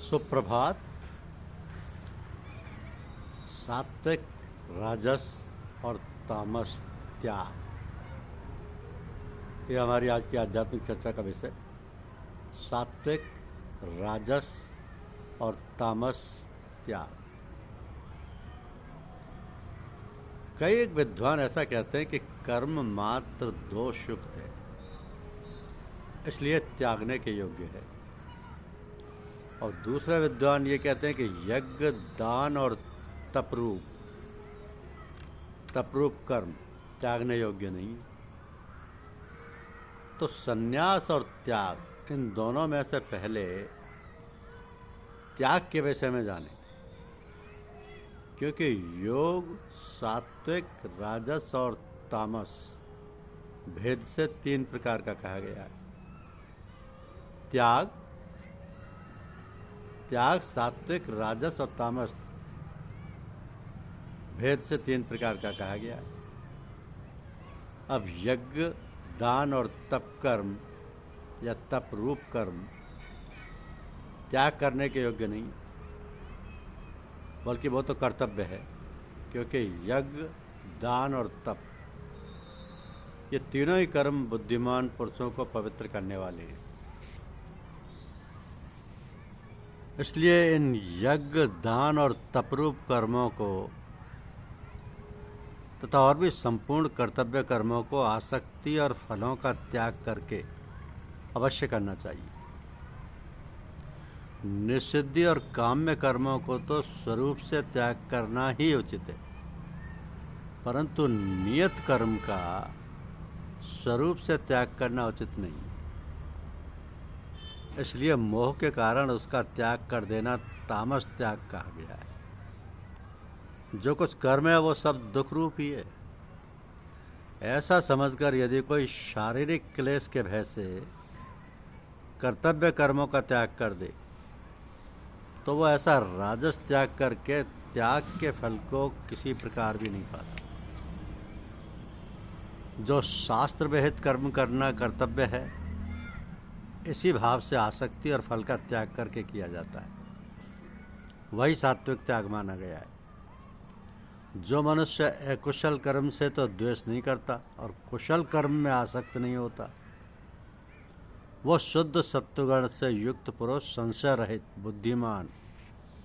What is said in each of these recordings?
सुप्रभात। सात्विक, राजस और तामस त्याग, ये हमारी आज की आध्यात्मिक चर्चा का विषय। सात्विक, राजस और तामस त्याग। कई विद्वान ऐसा कहते हैं कि कर्म मात्र दोष युक्त है, इसलिए त्यागने के योग्य है। और दूसरे विद्वान ये कहते हैं कि यज्ञ, दान और तपरूप कर्म त्यागने योग्य नहीं। तो सन्यास और त्याग, इन दोनों में से पहले त्याग के विषय में जाने, क्योंकि योग सात्विक, राजस और तामस भेद से 3 प्रकार का कहा गया है। त्याग सात्विक, राजस और तामस भेद से 3 प्रकार का कहा गया है। अब यज्ञ, दान और तप कर्म या तप रूप कर्म त्याग करने के योग्य नहीं, बल्कि वो तो कर्तव्य है, क्योंकि यज्ञ, दान और तप ये तीनों ही कर्म बुद्धिमान पुरुषों को पवित्र करने वाले हैं। इसलिए इन यज्ञ, दान और तपरूप कर्मों को तथा और भी संपूर्ण कर्तव्य कर्मों को आसक्ति और फलों का त्याग करके अवश्य करना चाहिए। निषिद्धि और काम्य कर्मों को तो स्वरूप से त्याग करना ही उचित है, परंतु नियत कर्म का स्वरूप से त्याग करना उचित नहीं। इसलिए मोह के कारण उसका त्याग कर देना तामस त्याग कहा गया है। जो कुछ कर्म है वो सब दुख रूप ही है। ऐसा समझकर यदि कोई शारीरिक क्लेश के भय से कर्तव्य कर्मों का त्याग कर दे, तो वह ऐसा राजस त्याग करके त्याग के फल को किसी प्रकार भी नहीं पाता। जो शास्त्र विहित कर्म करना कर्तव्य है, इसी भाव से आसक्ति और फल का त्याग करके किया जाता है, वही सात्विक त्याग माना गया है। जो मनुष्य अकुशल कर्म से तो द्वेष नहीं करता और कुशल कर्म में आसक्त नहीं होता, वो शुद्ध सत्वगुण से युक्त पुरुष, संशय रहित, बुद्धिमान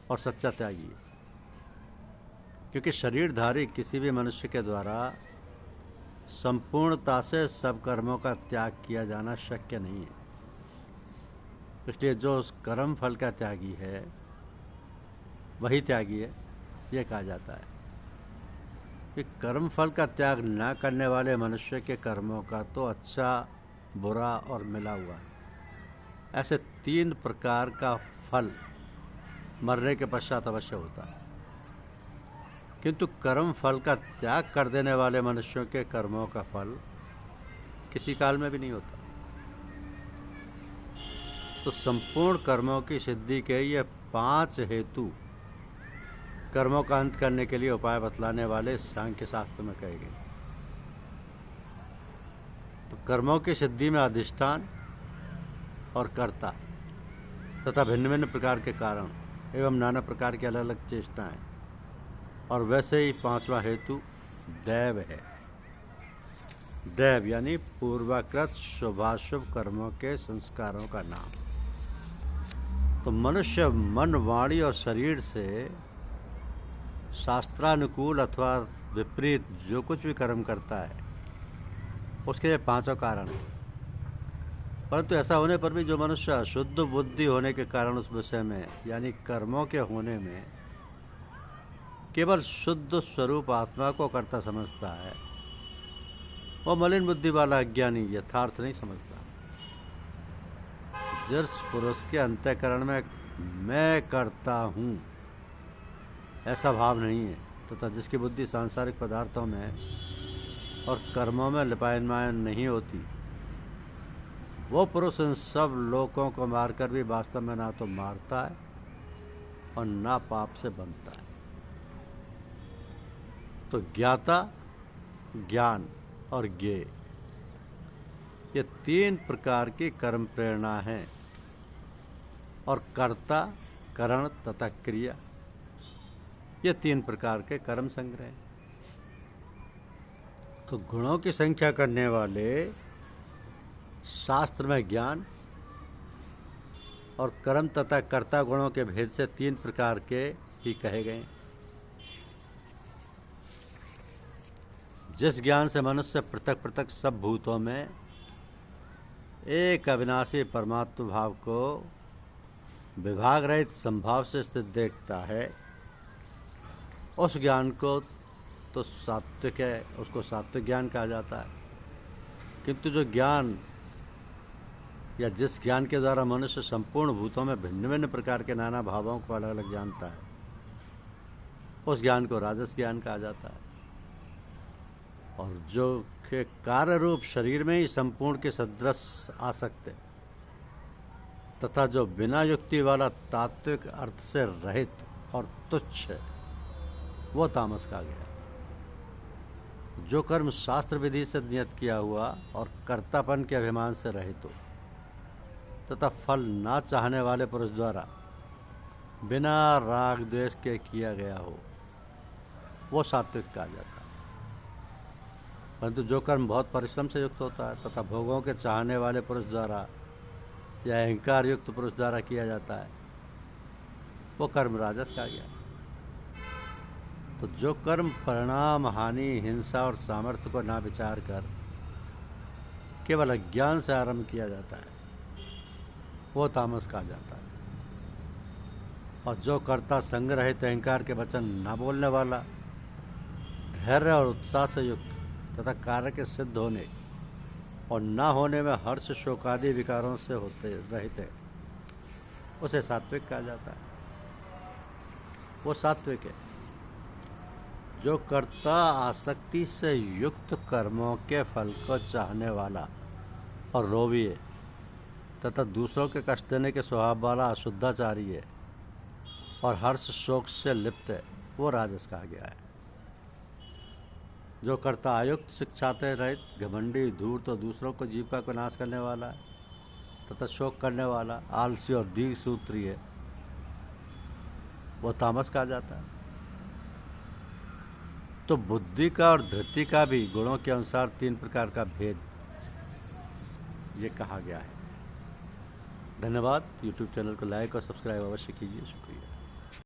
और सच्चा त्यागी है। क्योंकि शरीरधारी किसी भी मनुष्य के द्वारा संपूर्णता से सब कर्मों का त्याग किया जाना शक्य नहीं है। इसलिए जो उस कर्म फल का त्यागी है वही त्यागी है, ये कहा जाता है। कि कर्म फल का त्याग न करने वाले मनुष्य के कर्मों का तो अच्छा, बुरा और मिला हुआ है, ऐसे 3 प्रकार का फल मरने के पश्चात अवश्य होता है। किंतु कर्म फल का त्याग कर देने वाले मनुष्यों के कर्मों का फल किसी काल में भी नहीं होता। तो संपूर्ण कर्मों की सिद्धि के ये 5 हेतु कर्मों का अंत करने के लिए उपाय बतलाने वाले सांख्य शास्त्र में कहे गए। तो कर्मों की सिद्धि में अधिष्ठान और कर्ता तथा भिन्न भिन्न प्रकार के कारण एवं नाना प्रकार की अलग अलग चेष्टाएं, और वैसे ही 5वां हेतु दैव है। दैव यानी पूर्वाकृत शुभाशुभ कर्मों के संस्कारों का नाम। तो मनुष्य मन, वाणी और शरीर से शास्त्रानुकूल अथवा विपरीत जो कुछ भी कर्म करता है, उसके ये 5 कारण हैं। परंतु ऐसा होने पर भी जो मनुष्य अशुद्ध बुद्धि होने के कारण उस विषय में यानी कर्मों के होने में केवल शुद्ध स्वरूप आत्मा को कर्ता समझता है, वो मलिन बुद्धि वाला अज्ञानी यथार्थ नहीं समझता। जिस पुरुष के अंतःकरण में मैं करता हूँ ऐसा भाव नहीं है, तथा जिसकी बुद्धि सांसारिक पदार्थों में और कर्मों में लिपायमान नहीं होती, वो पुरुष इन सब लोगों को मारकर भी वास्तव में ना तो मारता है और ना पाप से बनता है। तो ज्ञाता, ज्ञान और ज्ञेय, ये 3 प्रकार की कर्म प्रेरणा है। और कर्ता, करण तथा क्रिया, ये 3 प्रकार के कर्म संग्रह हैं। तो गुणों की संख्या करने वाले शास्त्र में ज्ञान और कर्म तथा कर्ता गुणों के भेद से 3 प्रकार के ही कहे गए। जिस ज्ञान से मनुष्य पृथक पृथक सब भूतों में एक अविनाशी परमात्म भाव को विभाग रहित संभाव से स्थित देखता है, उस ज्ञान को तो सात्विक है, उसको सात्विक ज्ञान कहा जाता है। किंतु जो ज्ञान या जिस ज्ञान के द्वारा मनुष्य संपूर्ण भूतों में भिन्न भिन्न प्रकार के नाना भावों को अलग अलग जानता है, उस ज्ञान को राजस ज्ञान कहा जाता है। और जो के कार्य रूप शरीर में ही संपूर्ण के सदृश आसक्त है तथा जो बिना युक्ति वाला तात्विक अर्थ से रहित और तुच्छ है, वो तामस कहा गया। जो कर्म शास्त्र विधि से नियत किया हुआ और कर्तापन के अभिमान से रहित हो तथा फल ना चाहने वाले पुरुष द्वारा बिना राग द्वेष के किया गया हो, वो सात्विक कहा जाता है। परंतु जो कर्म बहुत परिश्रम से युक्त होता है तथा भोगों के चाहने वाले पुरुष द्वारा या अहंकार युक्त पुरुष द्वारा किया जाता है, वो कर्म राजस कहा गया। तो जो कर्म परिणाम, हानि, हिंसा और सामर्थ्य को ना विचार कर केवल अज्ञान से आरंभ किया जाता है, वो तामस कहा जाता है। और जो कर्ता संग रहित अहंकार के वचन ना बोलने वाला, धैर्य और उत्साह से युक्त तथा कार्य के सिद्ध होने और ना होने में हर्ष शोकादि विकारों से होते रहते, उसे सात्विक कहा जाता है। वो सात्विक है। जो कर्ता आसक्ति से युक्त कर्मों के फल को चाहने वाला और लोभी है तथा दूसरों के कष्ट देने के स्वभाव वाला अशुद्धाचारी है और हर्ष शोक से लिप्त है, वो राजस कहा गया है। जो कर्ता आयुक्त, शिक्षाते रहित, घमंडी, धूर्त और दूसरों को जीविका को नाश करने वाला है तथा शोक करने वाला, आलसी और दीर्घ सूत्री है, वो तामस कहा जाता है। तो बुद्धि का और धृति का भी गुणों के अनुसार 3 प्रकार का भेद ये कहा गया है। धन्यवाद। YouTube चैनल को लाइक और सब्सक्राइब अवश्य कीजिए। शुक्रिया।